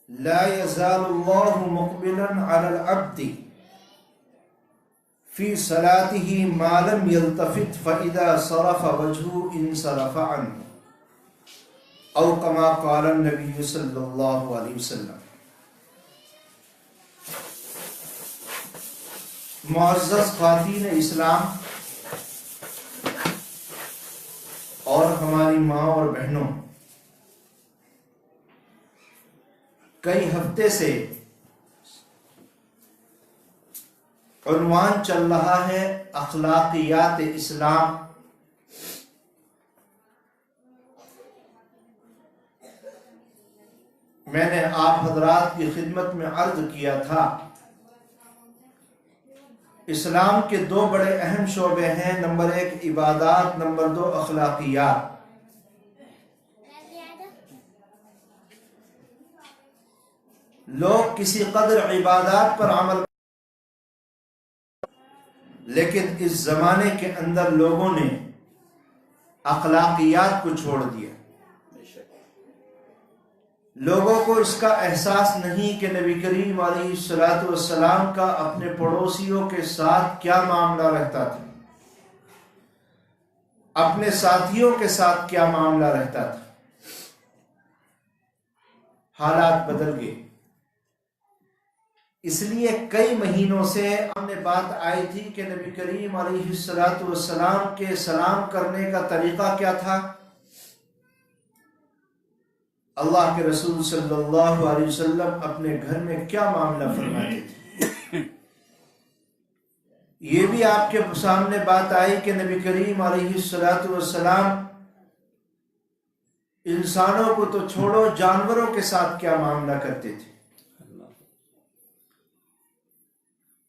لا يزال الله مقبلا على العبد في صلاته ما لم يلتفت فإذا صرف وجهه انصرف عنه او كما قال النبي صلی اللہ علیہ وسلم۔ معزز خواتین اسلام اور ہماری ماں اور بہنوں، کئی ہفتے سے عنوان چل رہا ہے اخلاقیات اسلام۔ میں نے آپ حضرات کی خدمت میں عرض کیا تھا، اسلام کے دو بڑے اہم شعبے ہیں، نمبر 1 عبادات، نمبر 2 اخلاقیات۔ لوگ کسی قدر عبادات پر عمل، لیکن اس زمانے کے اندر لوگوں نے اخلاقیات کو چھوڑ دیا۔ لوگوں کو اس کا احساس نہیں کہ نبی کریم علیہ الصلوۃ والسلام کا اپنے پڑوسیوں کے ساتھ کیا معاملہ رہتا تھا، اپنے ساتھیوں کے ساتھ کیا معاملہ رہتا تھا۔ حالات بدل گئے، اس لیے کئی مہینوں سے ہم نے بات آئی تھی کہ نبی کریم علیہ الصلوۃ والسلام کے سلام کرنے کا طریقہ کیا تھا، اللہ کے رسول صلی اللہ علیہ وسلم اپنے گھر میں کیا معاملہ فرماتے تھے۔ یہ بھی آپ کے سامنے بات آئی کہ نبی کریم علیہ الصلوۃ والسلام انسانوں کو تو چھوڑو، جانوروں کے ساتھ کیا معاملہ کرتے تھے۔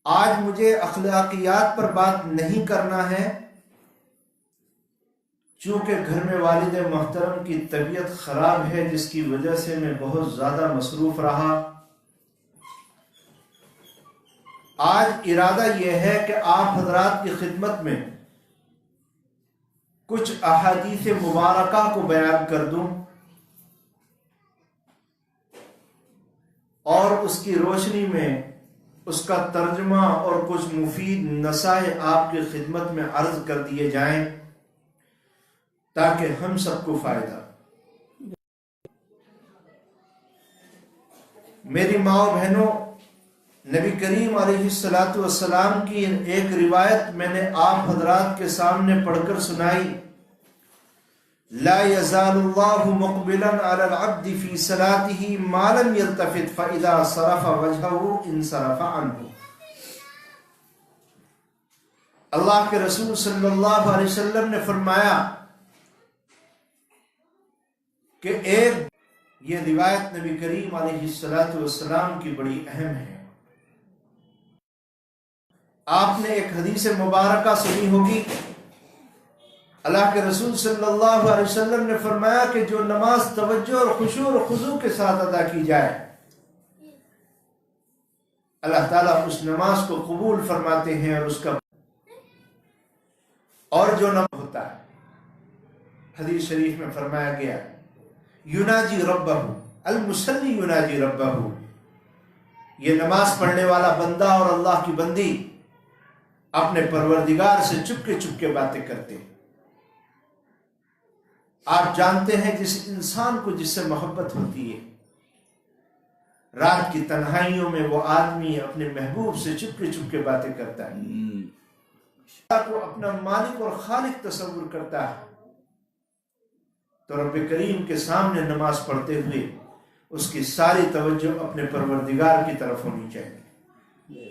آج مجھے اخلاقیات پر بات نہیں کرنا ہے، چونکہ گھر میں والد محترم کی طبیعت خراب ہے، جس کی وجہ سے میں بہت زیادہ مصروف رہا۔ آج ارادہ یہ ہے کہ آپ حضرات کی خدمت میں کچھ احادیث مبارکہ کو بیان کر دوں اور اس کی روشنی میں اس کا ترجمہ اور کچھ مفید نصائح آپ کی خدمت میں عرض کر دیے جائیں تاکہ ہم سب کو فائدہ۔ میری ماں و بہنوں، نبی کریم علیہ الصلوۃ والسلام کی ایک روایت میں نے آپ حضرات کے سامنے پڑھ کر سنائی، لا يزال الله مقبلا على العبد في صلاته ما لم يلتفت فإذا صرف وجهه انصرف عنه۔ اللہ کے رسول صلی اللہ علیہ وسلم نے فرمایا کہ یہ روایت نبی کریم علیہ الصلوۃ والسلام کی بڑی اہم ہے۔ آپ نے ایک حدیث مبارکہ سنی ہوگی، اللہ کے رسول صلی اللہ علیہ وسلم نے فرمایا کہ جو نماز توجہ اور خشوع اور خضوع کے ساتھ ادا کی جائے، اللہ تعالیٰ اس نماز کو قبول فرماتے ہیں، اور جو نماز ہوتا ہے، حدیث شریف میں فرمایا گیا، یناجی ربہ، المصلی یناجی ربہ، یہ نماز پڑھنے والا بندہ اور اللہ کی بندی اپنے پروردگار سے چپکے چپکے باتیں کرتے ہیں۔ آپ جانتے ہیں جس انسان کو جس سے محبت ہوتی ہے، رات کی تنہائیوں میں وہ آدمی اپنے محبوب سے چپکے چپکے باتیں کرتا ہے، اللہ کو اپنا مالک اور خالق تصور کرتا ہے، تو رب کریم کے سامنے نماز پڑھتے ہوئے اس کی ساری توجہ اپنے پروردگار کی طرف ہونی چاہیے۔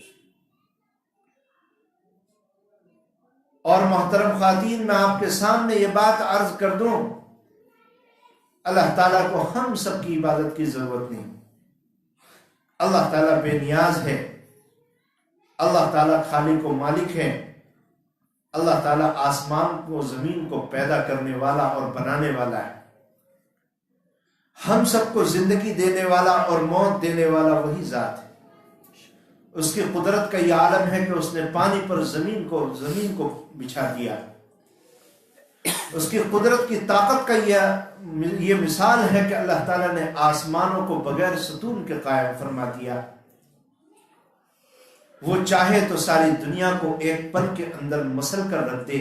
اور محترم خواتین، میں آپ کے سامنے یہ بات عرض کر دوں، اللہ تعالیٰ کو ہم سب کی عبادت کی ضرورت نہیں، اللہ تعالیٰ بے نیاز ہے، اللہ تعالیٰ خالق و مالک ہے، اللہ تعالیٰ آسمان کو زمین کو پیدا کرنے والا اور بنانے والا ہے، ہم سب کو زندگی دینے والا اور موت دینے والا وہی ذات ہے۔ اس کی قدرت کا یہ عالم ہے کہ اس نے پانی پر زمین کو بچھا دیا، اس کی قدرت کی طاقت کا یہ مثال ہے کہ اللہ تعالیٰ نے آسمانوں کو بغیر ستون کے قائم فرما دیا. وہ چاہے تو ساری دنیا کو ایک پل کے اندر مسل کر رکھ دے،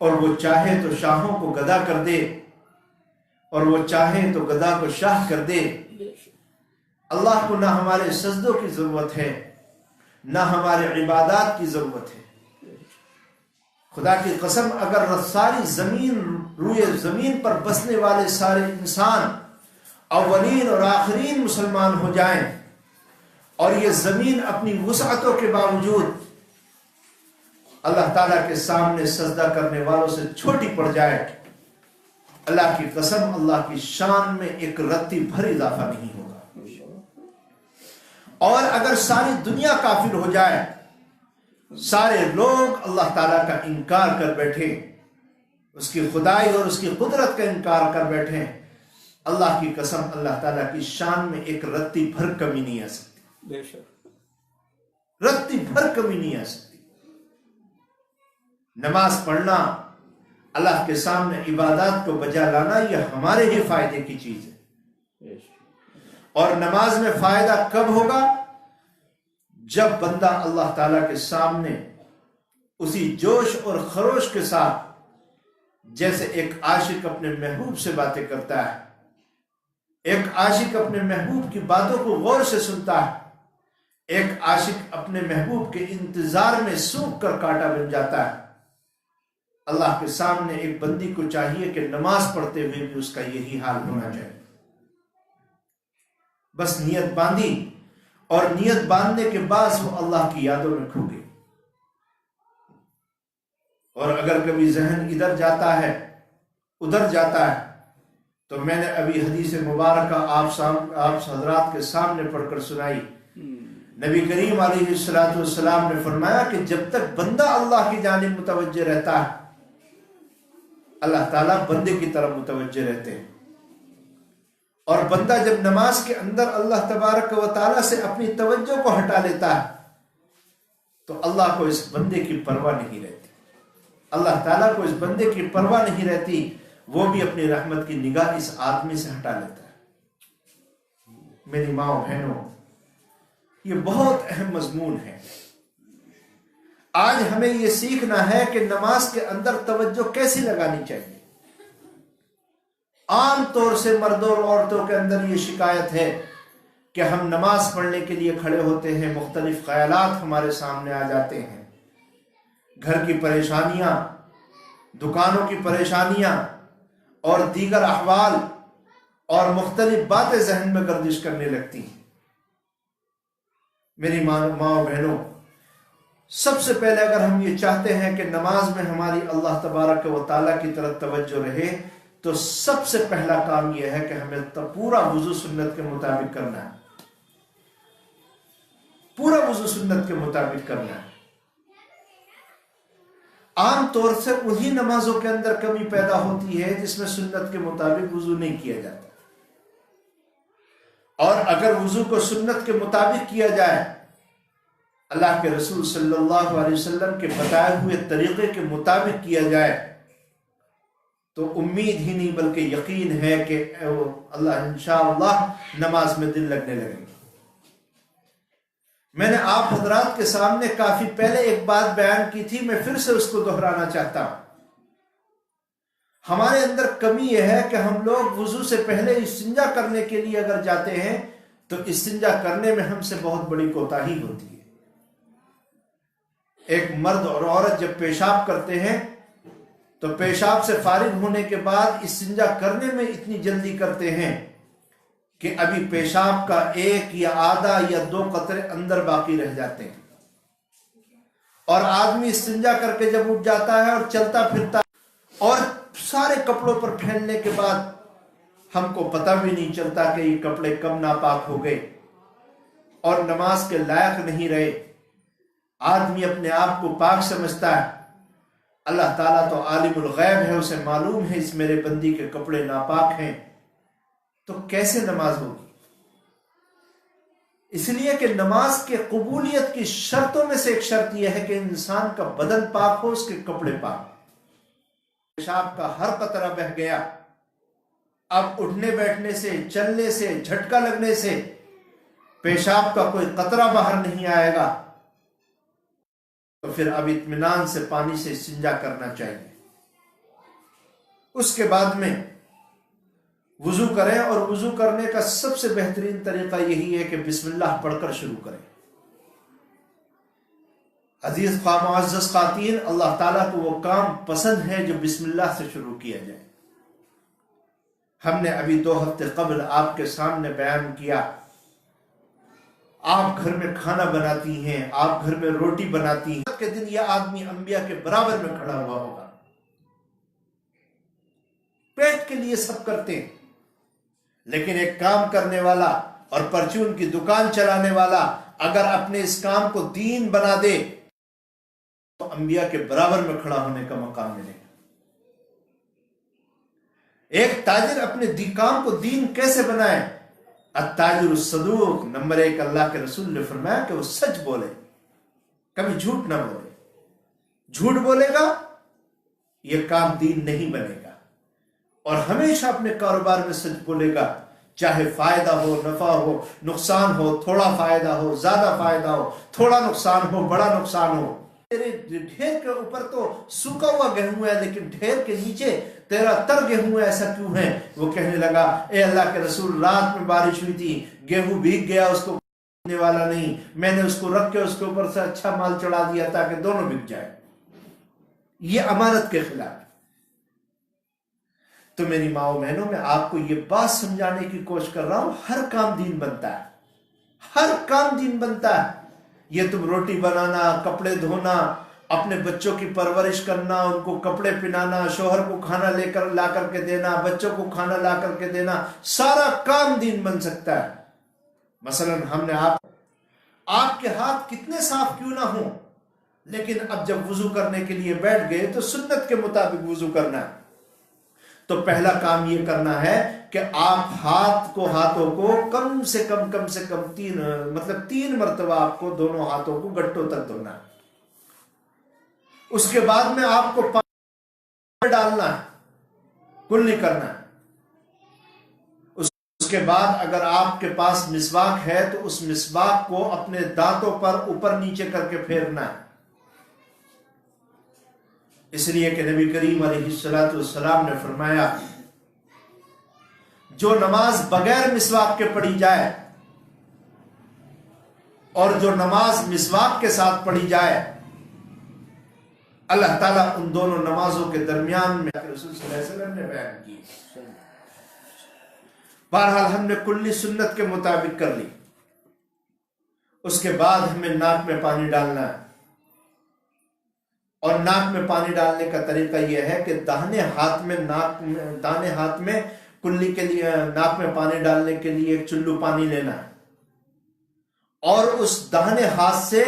اور وہ چاہے تو شاہوں کو گدا کر دے، اور وہ چاہے تو گدا کو شاہ کر دے. اللہ کو نہ ہمارے سجدوں کی ضرورت ہے، نہ ہمارے عبادات کی ضرورت ہے. خدا کی قسم، اگر ساری زمین، روئے زمین پر بسنے والے سارے انسان اولین اور آخرین مسلمان ہو جائیں، اور یہ زمین اپنی وسعتوں کے باوجود اللہ تعالیٰ کے سامنے سجدہ کرنے والوں سے چھوٹی پڑ جائے، اللہ کی قسم اللہ کی شان میں ایک رتی بھر اضافہ نہیں ہوگا. اور اگر ساری دنیا کافر ہو جائے، سارے لوگ اللہ تعالیٰ کا انکار کر بیٹھے، اس کی خدائی اور اس کی قدرت کا انکار کر بیٹھے، اللہ کی قسم اللہ تعالیٰ کی شان میں ایک رتی بھر کمی نہیں آ سکتی. بے شک رتی بھر کمی نہیں آ سکتی. نماز پڑھنا، اللہ کے سامنے عبادات کو بجا لانا، یہ ہمارے ہی فائدے کی چیز ہے. اور نماز میں فائدہ کب ہوگا؟ جب بندہ اللہ تعالیٰ کے سامنے اسی جوش اور خروش کے ساتھ جیسے ایک عاشق اپنے محبوب سے باتیں کرتا ہے، ایک عاشق اپنے محبوب کی باتوں کو غور سے سنتا ہے، ایک عاشق اپنے محبوب کے انتظار میں سوکھ کر کانٹا بن جاتا ہے. اللہ کے سامنے ایک بندی کو چاہیے کہ نماز پڑھتے ہوئے بھی اس کا یہی حال ہونا چاہیے. بس نیت باندھی، اور نیت باندھنے کے بعد وہ اللہ کی یادوں میں کھو گئی. اور اگر کبھی ذہن ادھر جاتا ہے ادھر جاتا ہے، تو میں نے ابھی حدیث مبارکہ آپ حضرات کے سامنے پڑھ کر سنائی. نبی کریم علیہ السلام نے فرمایا کہ جب تک بندہ اللہ کی جانب متوجہ رہتا ہے، اللہ تعالیٰ بندے کی طرف متوجہ رہتے ہیں. اور بندہ جب نماز کے اندر اللہ تبارک و تعالیٰ سے اپنی توجہ کو ہٹا لیتا ہے، تو اللہ کو اس بندے کی پرواہ نہیں رہتی. اللہ تعالیٰ کو اس بندے کی پرواہ نہیں رہتی، وہ بھی اپنی رحمت کی نگاہ اس آدمی سے ہٹا لیتا ہے. میری ماں و بہنوں، یہ بہت اہم مضمون ہے. آج ہمیں یہ سیکھنا ہے کہ نماز کے اندر توجہ کیسی لگانی چاہیے. عام طور سے مردوں اور عورتوں کے اندر یہ شکایت ہے کہ ہم نماز پڑھنے کے لیے کھڑے ہوتے ہیں، مختلف خیالات ہمارے سامنے آ جاتے ہیں، گھر کی پریشانیاں، دکانوں کی پریشانیاں اور دیگر احوال اور مختلف باتیں ذہن میں گردش کرنے لگتی ہیں. میری ماں و بہنوں، سب سے پہلے اگر ہم یہ چاہتے ہیں کہ نماز میں ہماری اللہ تبارک و تعالیٰ کی طرف توجہ رہے، تو سب سے پہلا کام یہ ہے کہ ہمیں پورا وضو سنت کے مطابق کرنا ہے. پورا وضو سنت کے مطابق کرنا ہے. عام طور سے انہی نمازوں کے اندر کمی پیدا ہوتی ہے جس میں سنت کے مطابق وضو نہیں کیا جاتا. اور اگر وضو کو سنت کے مطابق کیا جائے، اللہ کے رسول صلی اللہ علیہ وسلم کے بتائے ہوئے طریقے کے مطابق کیا جائے، تو امید ہی نہیں بلکہ یقین ہے کہ اللہ انشاءاللہ نماز میں دل لگنے لگے گا. میں نے آپ حضرات کے سامنے کافی پہلے ایک بات بیان کی تھی، میں پھر سے اس کو دہرانا چاہتا ہوں. ہمارے اندر کمی یہ ہے کہ ہم لوگ وضو سے پہلے استنجا کرنے کے لیے اگر جاتے ہیں تو استنجا کرنے میں ہم سے بہت بڑی کوتاہی ہوتی ہے. ایک مرد اور عورت جب پیشاب کرتے ہیں تو پیشاب سے فارغ ہونے کے بعد استنجا کرنے میں اتنی جلدی کرتے ہیں کہ ابھی پیشاب کا ایک یا آدھا یا 2 قطرے اندر باقی رہ جاتے ہیں. اور آدمی استنجا کر کے جب اٹھ جاتا ہے اور چلتا پھرتا اور سارے کپڑوں پر پھیلنے کے بعد ہم کو پتہ بھی نہیں چلتا کہ یہ کپڑے کب ناپاک ہو گئے اور نماز کے لائق نہیں رہے. آدمی اپنے آپ کو پاک سمجھتا ہے، اللہ تعالیٰ تو عالم الغیب ہے، اسے معلوم ہے اس میرے بندی کے کپڑے ناپاک ہیں، تو کیسے نماز ہوگی؟ اس لیے کہ نماز کے قبولیت کی شرطوں میں سے ایک شرط یہ ہے کہ انسان کا بدن پاک ہو، اس کے کپڑے پاک. پیشاب کا ہر قطرہ بہ گیا، اب اٹھنے بیٹھنے سے، چلنے سے، جھٹکا لگنے سے پیشاب کا کوئی قطرہ باہر نہیں آئے گا، تو پھر اب اطمینان سے پانی سے استنجا کرنا چاہیے۔ اس کے بعد میں وضو کریں، اور وضو کرنے کا سب سے بہترین طریقہ یہی ہے کہ بسم اللہ پڑھ کر شروع کریں۔ عزیز معزز خواتین، اللہ تعالیٰ کو وہ کام پسند ہے جو بسم اللہ سے شروع کیا جائے۔ ہم نے ابھی 2 ہفتے قبل آپ کے سامنے بیان کیا، آپ گھر میں کھانا بناتی ہیں، آپ گھر میں روٹی بناتی ہیں، کے دن یہ آدمی انبیاء کے برابر میں کھڑا ہوا ہوگا، پیٹ کے لیے سب کرتے ہیں، لیکن ایک کام کرنے والا اور پرچون کی دکان چلانے والا اگر اپنے اس کام کو دین بنا دے تو انبیاء کے برابر میں کھڑا ہونے کا مقام ملے گا۔ ایک تاجر اپنے کام کو دین کیسے بنائے؟ التاجر الصدوق، نمبر 1 اللہ کے رسول نے فرمایا کہ وہ سچ بولے، کبھی جھوٹ نہ بولے۔ جھوٹ بولے گا یہ کام دین نہیں بنے گا، اور ہمیشہ اپنے کاروبار میں سچ بولے گا، چاہے فائدہ ہو، نفع ہو، نقصان ہو، تھوڑا فائدہ ہو، زیادہ فائدہ ہو، تھوڑا نقصان ہو، بڑا نقصان ہو۔ تیرے ڈھیر کے اوپر تو سوکھا ہوا گیہوں ہے، لیکن ڈھیر کے نیچے تیرا تر گیہوں ہے، ایسا کیوں ہے؟ وہ کہنے لگا، اے اللہ کے رسول، رات میں بارش ہوئی تھی، گیہوں بھیگ گیا، اس کو بھیگنے والا نہیں، میں نے اس کو رکھ کے اس کے اوپر سے اچھا مال چڑھا دیا تاکہ دونوں بک جائے۔ یہ امانت کے خلاف۔ تو میری ماؤں بہنوں، میں آپ کو یہ بات سمجھانے کی کوشش کر رہا ہوں، ہر کام دین بنتا ہے، ہر کام دین بنتا ہے۔ یہ تم روٹی بنانا، کپڑے دھونا، اپنے بچوں کی پرورش کرنا، ان کو کپڑے پہنانا، شوہر کو کھانا لا کر کے دینا، بچوں کو کھانا لا کر کے دینا، سارا کام دین بن سکتا ہے۔ مثلا ہم نے آپ کے ہاتھ کتنے صاف کیوں نہ ہوں، لیکن اب جب وضو کرنے کے لیے بیٹھ گئے تو سنت کے مطابق وضو کرنا ہے، تو پہلا کام یہ کرنا ہے کہ آپ ہاتھوں کو کم سے کم 3 مرتبہ آپ کو دونوں ہاتھوں کو گٹوں تک دھونا ہے۔ اس کے بعد میں آپ کو پانی ڈالنا ہے، کلی کرنا ہے۔ اس کے بعد اگر آپ کے پاس مسواک ہے تو اس مسواک کو اپنے دانتوں پر اوپر نیچے کر کے پھیرنا ہے، اس لیے کہ نبی کریم علیہ السلام نے فرمایا، جو نماز بغیر مسواک کے پڑھی جائے اور جو نماز مسواک کے ساتھ پڑھی جائے، اللہ تعالیٰ ان دونوں نمازوں کے درمیان میں، رسول صلی اللہ علیہ وسلم نے بیان کی۔ بہرحال ہم نے کلی سنت کے مطابق کر لی۔ اس کے بعد ہمیں ناک میں پانی ڈالنا ہے، اور ناک میں پانی ڈالنے کا طریقہ یہ ہے کہ داہنے ہاتھ میں کلی کے لیے ناک میں پانی ڈالنے کے لیے ایک چلو پانی لینا ہے، اور اس داہنے ہاتھ سے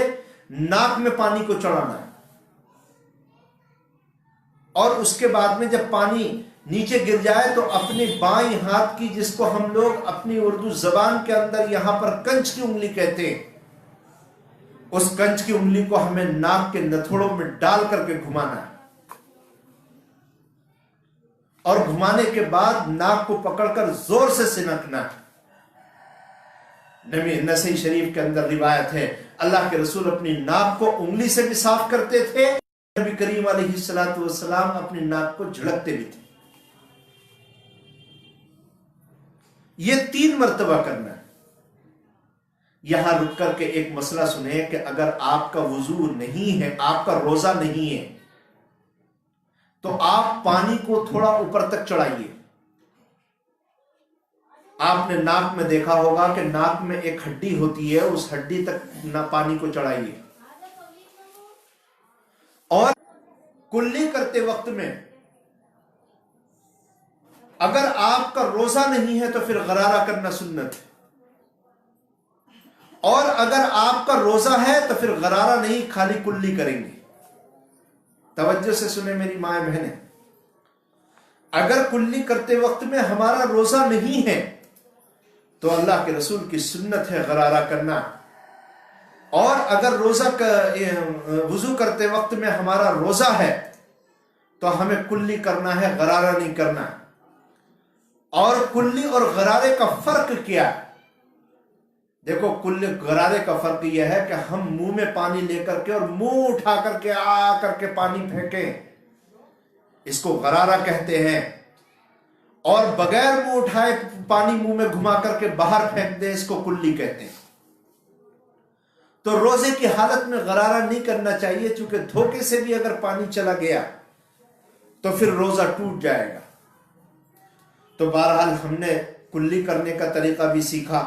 ناک میں پانی کو چڑھانا ہے، اور اس کے بعد میں جب پانی نیچے گر جائے تو اپنی بائیں ہاتھ کی، جس کو ہم لوگ اپنی اردو زبان کے اندر یہاں پر کنچ کی انگلی کہتے ہیں، اس کنچ کی انگلی کو ہمیں ناک کے نتھوڑوں میں ڈال کر کے گھمانا ہے، اور گھمانے کے بعد ناک کو پکڑ کر زور سے سنکنا ہے۔ نسائی شریف کے اندر روایت ہے، اللہ کے رسول اپنی ناک کو انگلی سے بھی صاف کرتے تھے، نبی کریم علیہ السلام اپنی ناک کو جھڑکتے بھی تھے۔ یہ 3 مرتبہ کرنا ہے۔ یہاں رک کر کے ایک مسئلہ سنیں کہ اگر آپ کا وضو نہیں ہے، آپ کا روزہ نہیں ہے، تو آپ پانی کو تھوڑا اوپر تک چڑھائیے۔ آپ نے ناک میں دیکھا ہوگا کہ ناک میں ایک ہڈی ہوتی ہے، اس ہڈی تک پانی کو چڑھائیے، اور کلی کرتے وقت میں اگر آپ کا روزہ نہیں ہے تو پھر غرارہ کرنا سنت ہے، اور اگر آپ کا روزہ ہے تو پھر غرارہ نہیں، خالی کلی کریں گے۔ توجہ سے سنیں میری مائیں بہنیں، اگر کلی کرتے وقت میں ہمارا روزہ نہیں ہے تو اللہ کے رسول کی سنت ہے غرارہ کرنا، اور اگر وضو کرتے وقت میں ہمارا روزہ ہے تو ہمیں کلی کرنا ہے، غرارہ نہیں کرنا۔ اور کلی اور غرارے کا فرق کیا ہے؟ دیکھو، کلی غرارے کا فرق یہ ہے کہ ہم منہ میں پانی لے کر کے اور منہ اٹھا کر کے آ کر کے پانی پھینکیں، اس کو غرارہ کہتے ہیں۔ اور بغیر منہ اٹھائے پانی منہ میں گھما کر کے باہر پھینک دیں، اس کو کلی کہتے ہیں۔ تو روزے کی حالت میں غرارہ نہیں کرنا چاہیے، چونکہ دھوکے سے بھی اگر پانی چلا گیا تو پھر روزہ ٹوٹ جائے گا۔ تو بہرحال ہم نے کلی کرنے کا طریقہ بھی سیکھا،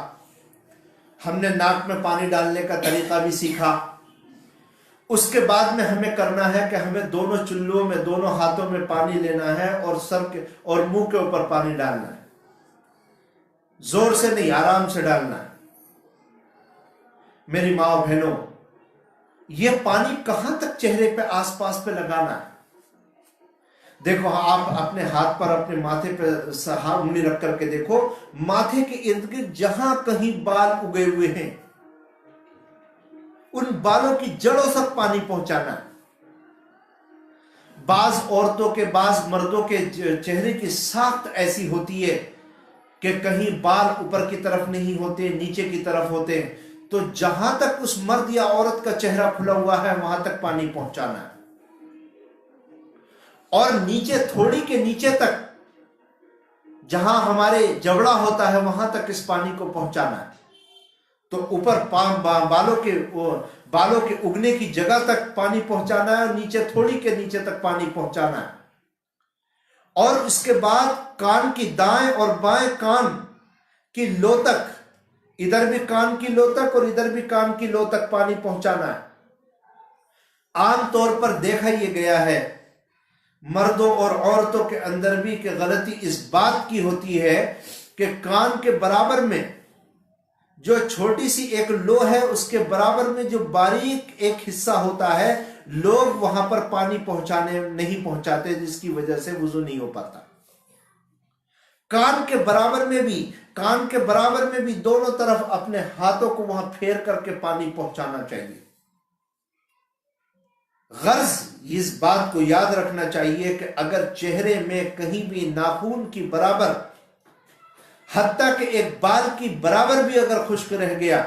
ہم نے ناک میں پانی ڈالنے کا طریقہ بھی سیکھا۔ اس کے بعد میں ہمیں کرنا ہے کہ ہمیں دونوں چلوں میں، دونوں ہاتھوں میں پانی لینا ہے اور سر کے اور منہ کے اوپر پانی ڈالنا ہے، زور سے نہیں، آرام سے ڈالنا ہے۔ میری ماں و بہنوں، یہ پانی کہاں تک چہرے پہ آس پاس پہ لگانا ہے؟ دیکھو، آپ اپنے ہاتھ پر اپنے ماتھے پہ انگلی رکھ کر کے دیکھو، ماتھے کے ارد گرد جہاں کہیں بال اگے ہوئے ہیں ان بالوں کی جڑوں تک پانی پہنچانا ہے۔ بعض عورتوں کے، بعض مردوں کے چہرے کی ساخت ایسی ہوتی ہے کہ کہیں بال اوپر کی طرف نہیں ہوتے، نیچے کی طرف ہوتے، تو جہاں تک اس مرد یا عورت کا چہرہ کھلا ہوا ہے وہاں تک پانی پہنچانا ہے، اور نیچے، تھوڑی کے نیچے تک جہاں ہمارے جبڑا ہوتا ہے وہاں تک اس پانی کو پہنچانا ہے۔ تو اوپر بالوں کے اگنے کی جگہ تک پانی پہنچانا ہے، اور نیچے تھوڑی کے نیچے تک پانی پہنچانا ہے۔ اور اس کے بعد کان کی دائیں اور بائیں کان کی لو تک، ادھر بھی کان کی لو تک اور ادھر بھی کان کی لو تک پانی پہنچانا ہے۔ عام طور پر دیکھا یہ گیا ہے مردوں اور عورتوں کے اندر بھی کہ غلطی اس بات کی ہوتی ہے کہ کان کے برابر میں جو چھوٹی سی ایک لو ہے، اس کے برابر میں جو باریک ایک حصہ ہوتا ہے، لوگ وہاں پر پانی نہیں پہنچاتے، جس کی وجہ سے وضو نہیں ہو پاتا۔ کان کے برابر میں بھی دونوں طرف اپنے ہاتھوں کو وہاں پھیر کر کے پانی پہنچانا چاہیے۔ غرض اس بات کو یاد رکھنا چاہیے کہ اگر چہرے میں کہیں بھی ناخن کی برابر، حتیٰ کہ ایک بال کی برابر بھی اگر خشک رہ گیا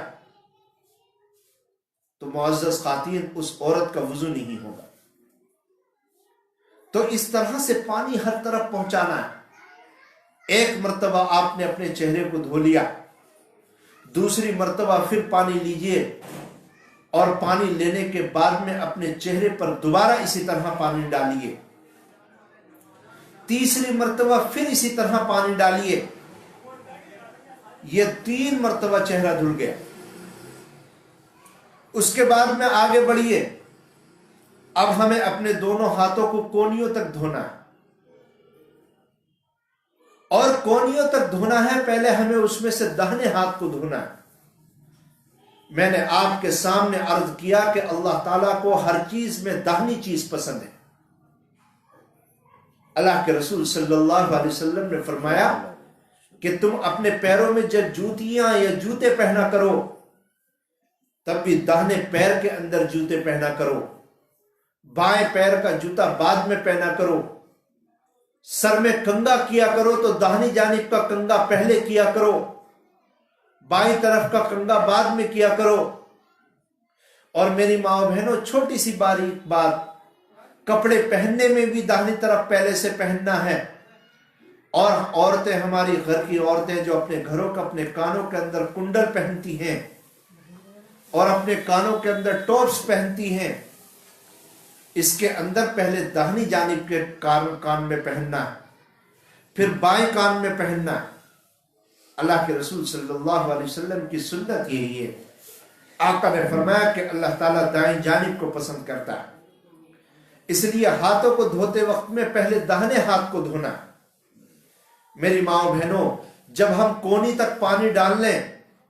تو معزز خواتین، اس عورت کا وضو نہیں ہوگا۔ تو اس طرح سے پانی ہر طرف پہنچانا ہے۔ ایک مرتبہ آپ نے اپنے چہرے کو دھو لیا، دوسری مرتبہ پھر پانی لیجئے، اور پانی لینے کے بعد میں اپنے چہرے پر دوبارہ اسی طرح پانی ڈالیے، تیسری مرتبہ پھر اسی طرح پانی ڈالیے۔ یہ 3 مرتبہ چہرہ دھل گیا۔ اس کے بعد میں آگے بڑھیے، اب ہمیں اپنے دونوں ہاتھوں کو کونیوں تک دھونا ہے، اور کونیوں تک دھونا ہے، پہلے ہمیں اس میں سے داہنے ہاتھ کو دھونا ہے۔ میں نے آپ کے سامنے عرض کیا کہ اللہ تعالیٰ کو ہر چیز میں داہنی چیز پسند ہے۔ اللہ کے رسول صلی اللہ علیہ وسلم نے فرمایا کہ تم اپنے پیروں میں جب جوتیاں یا جوتے پہنا کرو تب بھی داہنے پیر کے اندر جوتے پہنا کرو، بائیں پیر کا جوتا بعد میں پہنا کرو، سر میں کنگا کیا کرو تو داہنی جانب کا کنگا پہلے کیا کرو، بائیں طرف کا کنگا بعد میں کیا کرو۔ اور میری ماں و بہنوں، چھوٹی سی باریک بات، کپڑے پہننے میں بھی داہنی طرف پہلے سے پہننا ہے۔ اور عورتیں، ہماری گھر کی عورتیں جو اپنے گھروں کا، اپنے کانوں کے اندر کنڈل پہنتی ہیں اور اپنے کانوں کے اندر ٹوپس پہنتی ہیں، اس کے اندر پہلے داہنی جانب کے کان میں پہننا ہے، پھر بائیں کان میں پہننا ہے۔ اللہ کے رسول صلی اللہ علیہ وسلم کی سنت یہی ہے۔ آقا نے فرمایا کہ اللہ تعالیٰ دائیں جانب کو پسند کرتا ہے، اس لیے ہاتھوں کو دھوتے وقت میں پہلے داہنے ہاتھ کو دھونا ہے۔ میری ماں و بہنوں، جب ہم کونی تک پانی ڈال لیں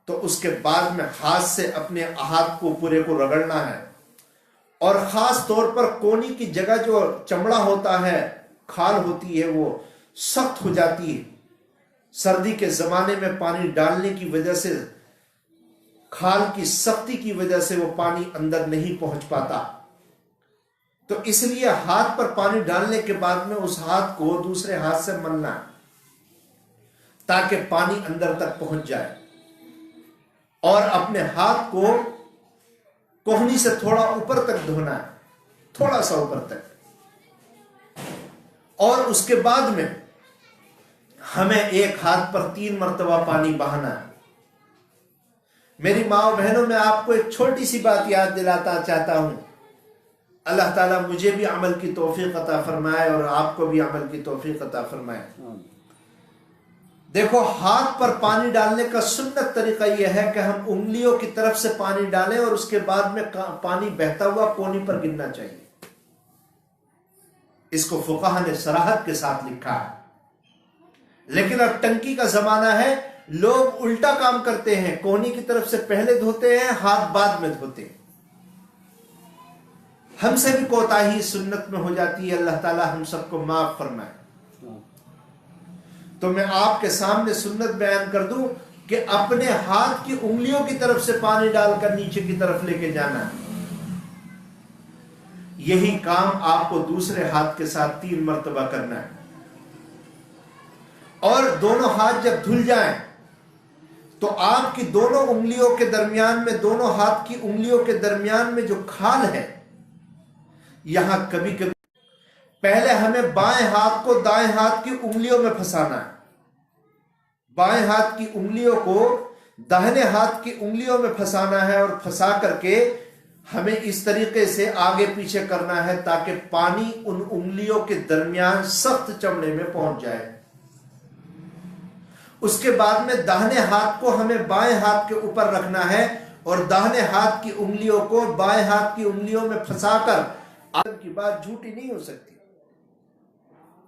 تو اس کے بعد میں ہاتھ سے اپنے ہاتھ کو پورے کو رگڑنا ہے، اور خاص طور پر کونی کی جگہ جو چمڑا ہوتا ہے، کھال ہوتی ہے، وہ سخت ہو جاتی ہے۔ سردی کے زمانے میں پانی ڈالنے کی وجہ سے، کھال کی سختی کی وجہ سے وہ پانی اندر نہیں پہنچ پاتا۔ تو اس لیے ہاتھ پر پانی ڈالنے کے بعد میں اس ہاتھ کو دوسرے ہاتھ سے ملنا ہے تاکہ پانی اندر تک پہنچ جائے، اور اپنے ہاتھ کو کوہنی سے تھوڑا اوپر تک دھونا ہے، تھوڑا سا اوپر تک، اور اس کے بعد میں ہمیں ایک ہاتھ پر 3 مرتبہ پانی بہانا ہے۔ میری ماں و بہنوں، میں آپ کو ایک چھوٹی سی بات یاد دلاتا چاہتا ہوں، اللہ تعالیٰ مجھے بھی عمل کی توفیق عطا فرمائے اور آپ کو بھی عمل کی توفیق عطا فرمائے۔ دیکھو، ہاتھ پر پانی ڈالنے کا سنت طریقہ یہ ہے کہ ہم انگلیوں کی طرف سے پانی ڈالیں اور اس کے بعد میں پانی بہتا ہوا کونی پر گرنا چاہیے۔ اس کو فقہا نے صراحت کے ساتھ لکھا ہے، لیکن اب ٹنکی کا زمانہ ہے، لوگ الٹا کام کرتے ہیں، کونی کی طرف سے پہلے دھوتے ہیں، ہاتھ بعد میں دھوتے ہیں۔ ہم سے بھی کوتاہی سنت میں ہو جاتی ہے، اللہ تعالی ہم سب کو معاف فرمائے۔ تو میں آپ کے سامنے سنت بیان کر دوں کہ اپنے ہاتھ کی انگلیوں کی طرف سے پانی ڈال کر نیچے کی طرف لے کے جانا ہے۔ یہی کام آپ کو دوسرے ہاتھ کے ساتھ 3 مرتبہ کرنا ہے، اور دونوں ہاتھ جب دھل جائیں تو آپ کی دونوں انگلیوں کے درمیان میں، دونوں ہاتھ کی انگلیوں کے درمیان میں جو کھال ہے، یہاں کبھی کبھی پہلے ہمیں بائیں ہاتھ کو دائیں ہاتھ کی انگلیوں میں پھنسانا ہے، بائیں ہاتھ کی انگلیوں کو داہنے ہاتھ کی انگلیوں میں پھنسانا ہے، اور پھنسا کر کے ہمیں اس طریقے سے آگے پیچھے کرنا ہے تاکہ پانی ان انگلیوں کے درمیان سخت چمڑے میں پہنچ جائے۔ اس کے بعد میں داہنے ہاتھ کو ہمیں بائیں ہاتھ کے اوپر رکھنا ہے، اور داہنے ہاتھ کی انگلیوں کو بائیں ہاتھ کی انگلیوں میں پھنسا کر، آدم کی بات جھوٹی نہیں ہو سکتی۔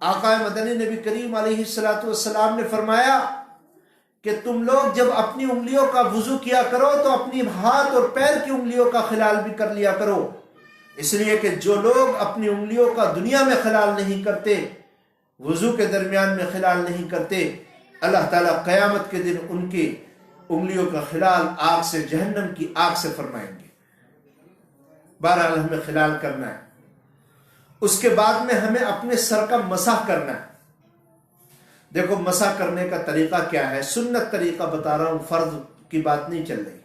آقا مدنی نبی کریم علیہ السلام نے فرمایا کہ تم لوگ جب اپنی انگلیوں کا وضو کیا کرو تو اپنی ہاتھ اور پیر کی انگلیوں کا خلال بھی کر لیا کرو، اس لیے کہ جو لوگ اپنی انگلیوں کا دنیا میں خلال نہیں کرتے، وضو کے درمیان میں خلال نہیں کرتے، اللہ تعالیٰ قیامت کے دن ان کی انگلیوں کا خلال آگ سے، جہنم کی آگ سے فرمائیں گے۔ بہرحال ہمیں خلال کرنا ہے۔ اس کے بعد میں ہمیں اپنے سر کا مسح کرنا ہے۔ دیکھو، مسح کرنے کا طریقہ کیا ہے، سنت طریقہ بتا رہا ہوں، فرض کی بات نہیں چل رہی۔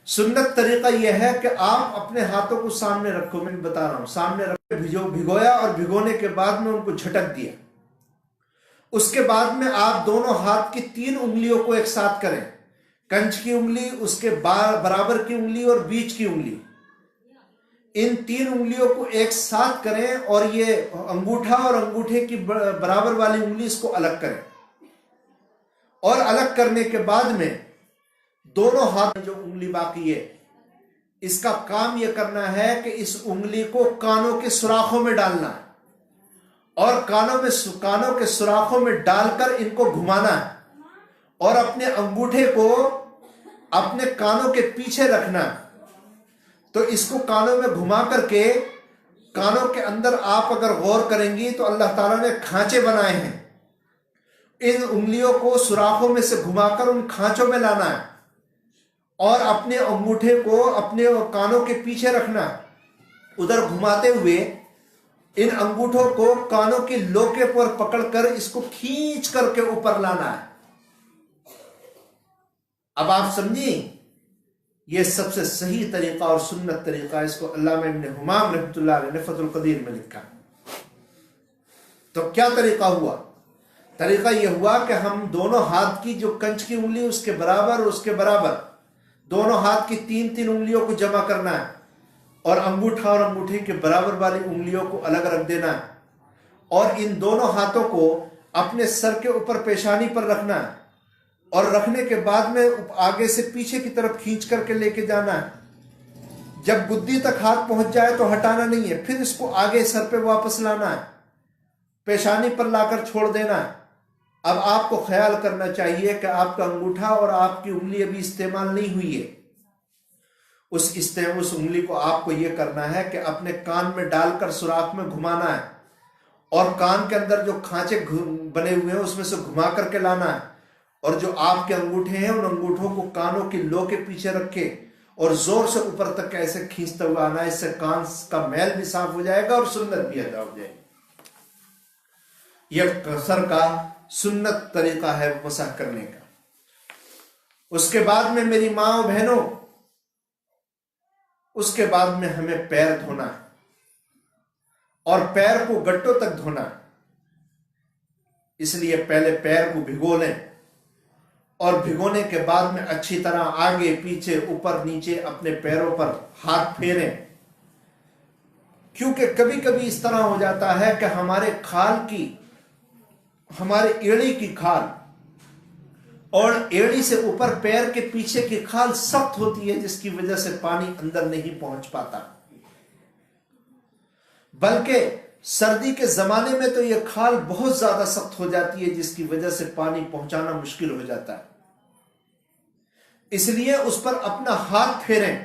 سنت طریقہ یہ ہے کہ آپ اپنے ہاتھوں کو سامنے رکھو، میں بتا رہا ہوں، سامنے رکھ بھگویا، اور بھگونے کے بعد میں ان کو جھٹک دیا۔ اس کے بعد میں آپ دونوں ہاتھ کی 3 انگلیوں کو ایک ساتھ کریں، کنچ کی انگلی، اس کے برابر کی انگلی اور بیچ کی انگلی، ان 3 انگلیوں کو ایک ساتھ کریں، اور یہ انگوٹھا اور انگوٹھے کی برابر والی انگلی اس کو الگ کریں، اور الگ کرنے کے بعد میں دونوں ہاتھ جو انگلی باقی ہے، اس کا کام یہ کرنا ہے کہ اس انگلی کو کانوں کے سوراخوں میں ڈالنا ہے، اور کانوں کے سوراخوں میں ڈال کر ان کو گھمانا ہے، اور اپنے انگوٹھے کو اپنے کانوں کے پیچھے رکھنا ہے۔ تو اس کو کانوں میں گھما کر کے، کانوں کے اندر آپ اگر غور کریں گی تو اللہ تعالیٰ نے کھانچے بنائے ہیں، ان انگلیوں کو سوراخوں میں سے گھما کر ان کھانچوں میں لانا ہے، اور اپنے انگوٹھے کو اپنے کانوں کے پیچھے رکھنا ہے، ادھر گھماتے ہوئے ان انگوٹھوں کو کانوں کی لوکے پر پکڑ کر اس کو کھینچ کر کے اوپر لانا ہے۔ اب آپ سمجھیں، یہ سب سے صحیح طریقہ اور سنت طریقہ، اس کو علامہ ابن حمام رحمۃ اللہ علیہ نے فتح القدیر میں لکھا۔ تو کیا طریقہ ہوا؟ طریقہ یہ ہوا کہ ہم دونوں ہاتھ کی جو کنچ کی انگلی اس کے برابر اور اس کے برابر، دونوں ہاتھ کی 3 انگلیوں کو جمع کرنا ہے، اور انگوٹھا اور انگوٹھے کے برابر والی انگلیوں کو الگ رکھ دینا ہے، اور ان دونوں ہاتھوں کو اپنے سر کے اوپر پیشانی پر رکھنا ہے، اور رکھنے کے بعد میں آگے سے پیچھے کی طرف کھینچ کر کے لے کے جانا ہے۔ جب گدی تک ہاتھ پہنچ جائے تو ہٹانا نہیں ہے، پھر اس کو آگے سر پہ واپس لانا ہے، پیشانی پر لا کر چھوڑ دینا ہے۔ اب آپ کو خیال کرنا چاہیے کہ آپ کا انگوٹھا اور آپ کی انگلی ابھی استعمال نہیں ہوئی ہے، اس انگلی کو آپ کو یہ کرنا ہے کہ اپنے کان میں ڈال کر سوراخ میں گھمانا ہے، اور کان کے اندر جو کھانچے بنے ہوئے ہیں اس میں سے گھما کر کے لانا ہے، اور جو آپ کے انگوٹھے ہیں ان انگوٹھوں کو کانوں کی لو کے پیچھے رکھے، اور زور سے اوپر تک ایسے کھینچتا ہوا آنا، اس سے کان کا میل بھی صاف ہو جائے گا اور سنت بھی ادا ہو جائے گی۔ یہ سر کا سنت طریقہ ہے مسح کرنے کا۔ اس کے بعد میں میری ماں و بہنوں، اس کے بعد میں ہمیں پیر دھونا ہے، اور پیر کو گٹوں تک دھونا ہے۔ اس لیے پہلے پیر کو بھگو لیں، اور بھگونے کے بعد میں اچھی طرح آگے پیچھے اوپر نیچے اپنے پیروں پر ہاتھ پھیریں، کیونکہ کبھی کبھی اس طرح ہو جاتا ہے کہ ہمارے ایڑی کی کھال اور ایڑی سے اوپر پیر کے پیچھے کی کھال سخت ہوتی ہے، جس کی وجہ سے پانی اندر نہیں پہنچ پاتا، بلکہ سردی کے زمانے میں تو یہ کھال بہت زیادہ سخت ہو جاتی ہے، جس کی وجہ سے پانی پہنچانا مشکل ہو جاتا ہے۔ اس لیے اس پر اپنا ہاتھ پھیریں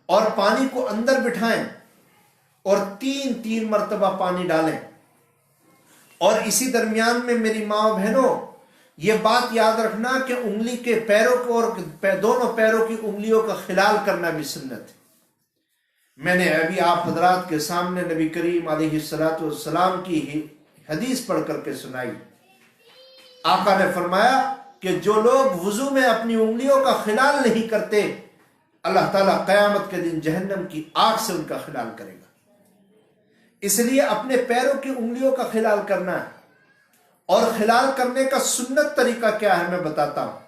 اور پانی کو اندر بٹھائیں اور 3 مرتبہ پانی ڈالیں۔ اور اسی درمیان میں میری ماں و بہنوں، یہ بات یاد رکھنا کہ انگلی کے پیروں کو اور دونوں پیروں کی انگلیوں کا خلال کرنا بھی سنت ہے۔ میں نے ابھی آپ حضرات کے سامنے نبی کریم علیہ السلام کی حدیث پڑھ کر کے سنائی۔ آقا نے فرمایا کہ جو لوگ وضو میں اپنی انگلیوں کا خلال نہیں کرتے، اللہ تعالیٰ قیامت کے دن جہنم کی آگ سے ان کا خلال کرے گا۔ اس لیے اپنے پیروں کی انگلیوں کا خلال کرنا ہے، اور خلال کرنے کا سنت طریقہ کیا ہے میں بتاتا ہوں۔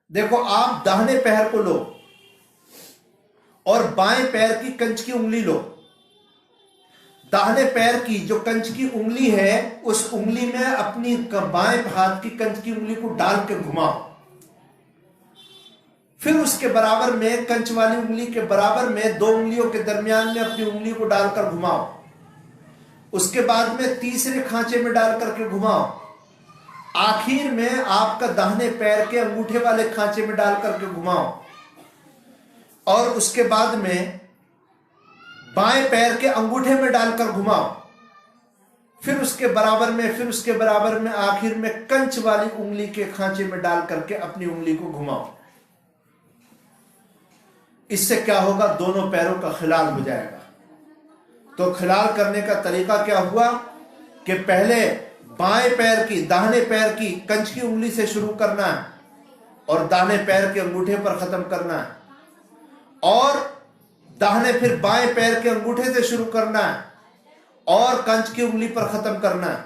دیکھو، آپ داہنے پیر کو لو اور بائیں پیر کی کنچ کی انگلی لو۔ داہنے پیر کی جو کنچ کی انگلی ہے، اس انگلی میں اپنی بائیں ہاتھ کی کنچ کی انگلی کو ڈال کے گھماؤ۔ پھر اس کے برابر میں، کنچ والی انگلی کے برابر میں 2 انگلیوں کے درمیان میں اپنی انگلی کو ڈال کر گھماؤ۔ اس کے بعد میں تیسرے کھانچے میں ڈال کر کے گھماؤ۔ آخر میں آپ کا داہنے پیر کے انگوٹھے والے کھانچے میں ڈال کر کے گھماؤ، اور اس کے بعد میں بائیں پیر کے انگوٹھے میں ڈال کر گھماؤ۔ پھر اس کے برابر میں آخر میں کنچ والی انگلی کے کھانچے میں ڈال کر کے اپنی انگلی کو گھماؤ۔ اس سے کیا ہوگا؟ دونوں پیروں کا خلال ہو جائے گا۔ تو خلال کرنے کا طریقہ کیا ہوا کہ پہلے بائیں پیر کی، داہنے پیر کی کنچ کی انگلی سے شروع کرنا ہے، اور داہنے پیر کے انگوٹھے پر ختم کرنا ہے، اور داہنے پھر بائیں پیر کے انگوٹھے سے شروع کرنا ہے اور کنچ کی انگلی پر ختم کرنا ہے۔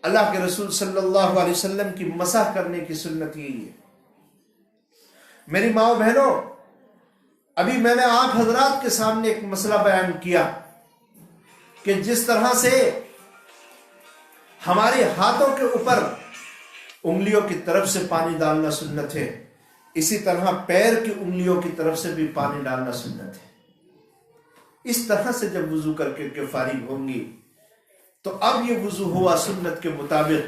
اللہ کے رسول صلی اللہ علیہ وسلم کی مسح کرنے کی سنت یہی ہے۔ میری ماں و بہنوں، ابھی میں نے آپ حضرات کے سامنے ایک مسئلہ بیان کیا کہ جس طرح سے ہمارے ہاتھوں کے اوپر انگلیوں کی طرف سے پانی ڈالنا سنت ہے، اسی طرح پیر کی انگلیوں کی طرف سے بھی پانی ڈالنا سنت ہے۔ اس طرح سے جب وضو کر کے فارغ ہوں گی تو اب یہ وضو ہوا سنت کے مطابق،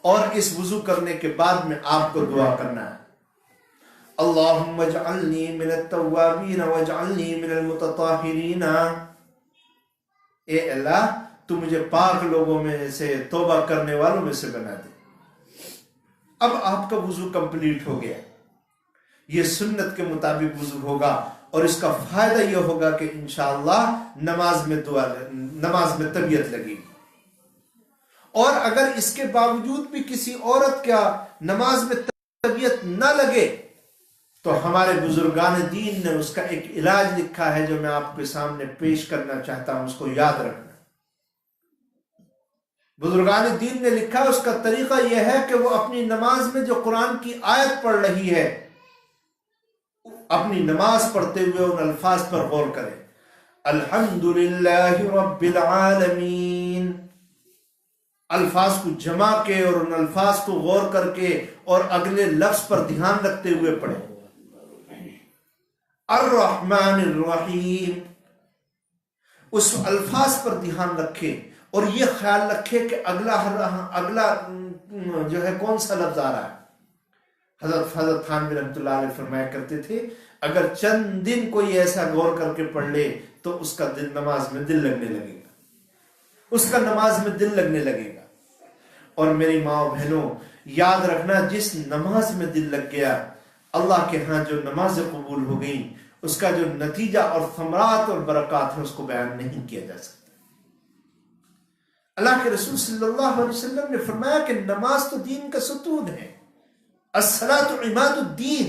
اور اس وضو کرنے کے بعد میں آپ کو دعا کرنا ہے، اللہم اجعلنی من التوابین واجعلنی من المتطہرین۔ اے اللہ، تو مجھے پاک لوگوں میں سے، توبہ کرنے والوں میں سے بنا دے۔ اب آپ کا وضو کمپلیٹ ہو گیا، یہ سنت کے مطابق وضو ہوگا، اور اس کا فائدہ یہ ہوگا کہ انشاءاللہ نماز میں طبیعت لگے گی۔ اور اگر اس کے باوجود بھی کسی عورت کا نماز میں طبیعت نہ لگے تو ہمارے بزرگان دین نے اس کا ایک علاج لکھا ہے جو میں آپ کے سامنے پیش کرنا چاہتا ہوں، اس کو یاد رکھنا۔ بزرگان دین نے لکھا، اس کا طریقہ یہ ہے کہ وہ اپنی نماز میں جو قرآن کی آیت پڑھ رہی ہے، اپنی نماز پڑھتے ہوئے ان الفاظ پر غور کرے، الحمدللہ رب العالمین، الفاظ کو جمع کے اور ان الفاظ کو غور کر کے اور اگلے لفظ پر دھیان رکھتے ہوئے پڑھے، الرحمن الرحیم، اس الفاظ پر دھیان رکھے اور یہ خیال رکھے کہ اگلا جو ہے کون سا لفظ آ رہا ہے۔ حضرت تھانوی رحمۃ اللہ علیہ فرمایا کرتے تھے، اگر چند دن کوئی ایسا غور کر کے پڑھ لے تو اس کا دل نماز میں دل لگنے لگے گا، اس کا نماز میں دل لگنے لگے گا۔ اور میری ماں و بہنوں، یاد رکھنا، جس نماز میں دل لگ گیا اللہ کے ہاں جو نمازیں قبول ہو گئیں اس کا جو نتیجہ اور ثمرات اور برکات ہے اس کو بیان نہیں کیا جا سکتا۔ اللہ کے رسول صلی اللہ علیہ وسلم نے فرمایا کہ نماز تو دین کا ستون ہے، الصلاۃ عماد الدین۔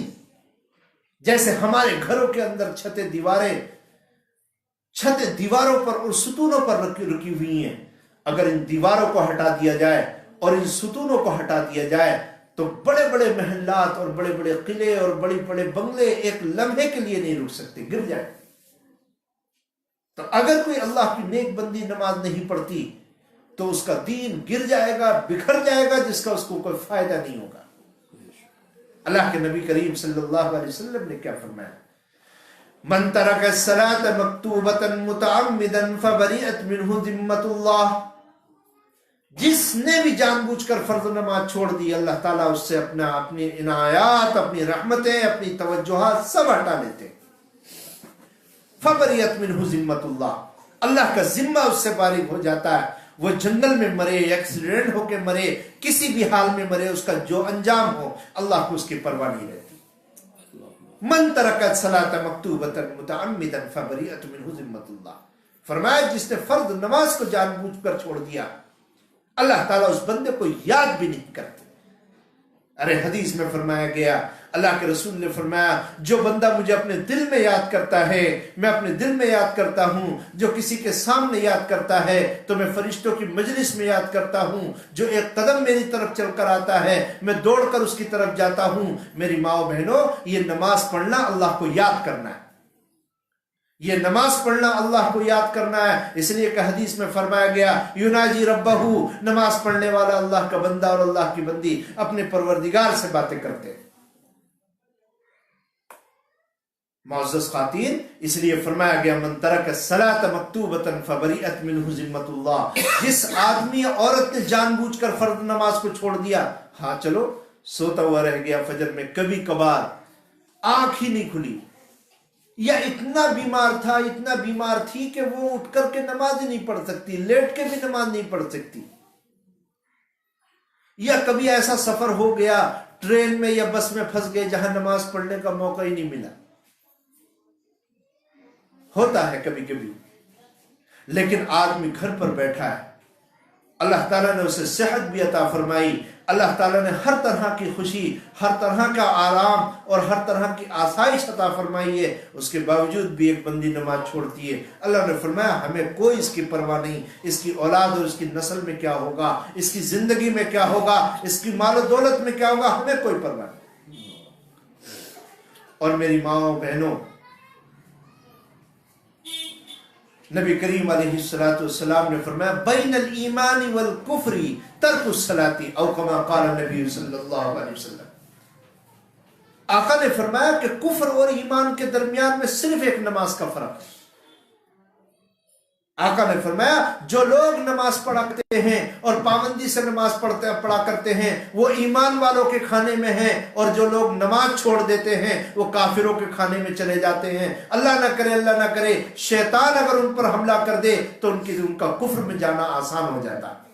جیسے ہمارے گھروں کے اندر چھتیں دیواروں پر اور ستونوں پر رکی ہوئی ہیں، اگر ان دیواروں کو ہٹا دیا جائے اور ان ستونوں کو ہٹا دیا جائے تو بڑے بڑے محلات اور بڑے بڑے قلعے اور بڑے بڑے بنگلے ایک لمحے کے لیے نہیں رک سکتے، گر جائے۔ تو اگر کوئی اللہ کی نیک بندی نماز نہیں پڑھتی تو اس کا دین گر جائے گا، بکھر جائے گا، جس کا اس کو کوئی فائدہ نہیں ہوگا۔ اللہ کے نبی کریم صلی اللہ علیہ وسلم نے کیا فرمایا؟ من ترک الصلاۃ مکتوبۃ متعمدا فبرئت منہ ذمۃ اللہ، جس نے بھی جان بوجھ کر فرض نماز چھوڑ دی اللہ تعالیٰ اس سے اپنی عنایات، اپنی رحمتیں، اپنی توجہات سب ہٹا لیتے۔ فبرئت منہ ذمۃ اللہ، اللہ کا ذمہ اس سے فارغ ہو جاتا ہے۔ وہ جنگل میں مرے، ایکسیڈنٹ ہو کے مرے، کسی بھی حال میں مرے، اس کا جو انجام ہو اللہ کو اس کی پرواہ نہیں رہتی۔ من ترک الصلاۃ مکتوبۃ متعمدا فبرئت منہ ذمۃ اللہ، فرمایا جس نے فرض نماز کو جان بوجھ کر چھوڑ دیا اللہ تعالیٰ اس بندے کو یاد بھی نہیں کرتے۔ ارے حدیث میں فرمایا گیا، اللہ کے رسول نے فرمایا جو بندہ مجھے اپنے دل میں یاد کرتا ہے میں اپنے دل میں یاد کرتا ہوں، جو کسی کے سامنے یاد کرتا ہے تو میں فرشتوں کی مجلس میں یاد کرتا ہوں، جو ایک قدم میری طرف چل کر آتا ہے میں دوڑ کر اس کی طرف جاتا ہوں۔ میری ماں و بہنوں، یہ نماز پڑھنا اللہ کو یاد کرنا ہے، یہ نماز پڑھنا اللہ کو یاد کرنا ہے۔ اس لیے کہ حدیث میں فرمایا گیا یناجی ربہ، نماز پڑھنے والا اللہ کا بندہ اور اللہ کی بندی اپنے پروردگار سے باتیں کرتے ہیں۔ معزز خواتین، اس لیے فرمایا گیا من ترک الصلاۃ مکتوبۃ فبرئت منہ ذمۃ اللہ، جس آدمی عورت نے جان بوجھ کر فرض نماز کو چھوڑ دیا، ہاں چلو سوتا ہوا رہ گیا فجر میں، کبھی کبھار آنکھ ہی نہیں کھلی، یا اتنا بیمار تھی کہ وہ اٹھ کر کے نماز ہی نہیں پڑھ سکتی، لیٹ کے بھی نماز نہیں پڑھ سکتی، یا کبھی ایسا سفر ہو گیا ٹرین میں یا بس میں پھنس گئے جہاں نماز پڑھنے کا موقع ہی نہیں ملا، ہوتا ہے کبھی کبھی۔ لیکن آدمی گھر پر بیٹھا ہے، اللہ تعالیٰ نے اسے صحت بھی عطا فرمائی، اللہ تعالیٰ نے ہر طرح کی خوشی، ہر طرح کا آرام اور ہر طرح کی آسائش عطا فرمائی ہے، اس کے باوجود بھی ایک بندی نماز چھوڑتی ہے۔ اللہ نے فرمایا ہمیں کوئی اس کی پرواہ نہیں، اس کی اولاد اور اس کی نسل میں کیا ہوگا، اس کی زندگی میں کیا ہوگا، اس کی مال و دولت میں کیا ہوگا، ہمیں کوئی پرواہ نہیں۔ اور میری ماں بہنوں، نبی کریم علیہ السلام نے فرمایا بین الایمان والکفر ترک الصلاۃ، او کما قال نبی صلی اللہ علیہ وسلم۔ آقا نے فرمایا کہ کفر اور ایمان کے درمیان میں صرف ایک نماز کا فرق ہے۔ آقا نے فرمایا جو لوگ نماز پڑھا کرتے ہیں اور پابندی سے نماز پڑھا کرتے ہیں وہ ایمان والوں کے کھانے میں ہیں، اور جو لوگ نماز چھوڑ دیتے ہیں وہ کافروں کے کھانے میں چلے جاتے ہیں۔ اللہ نہ کرے شیطان اگر ان پر حملہ کر دے تو ان کا کفر میں جانا آسان ہو جاتا ہے۔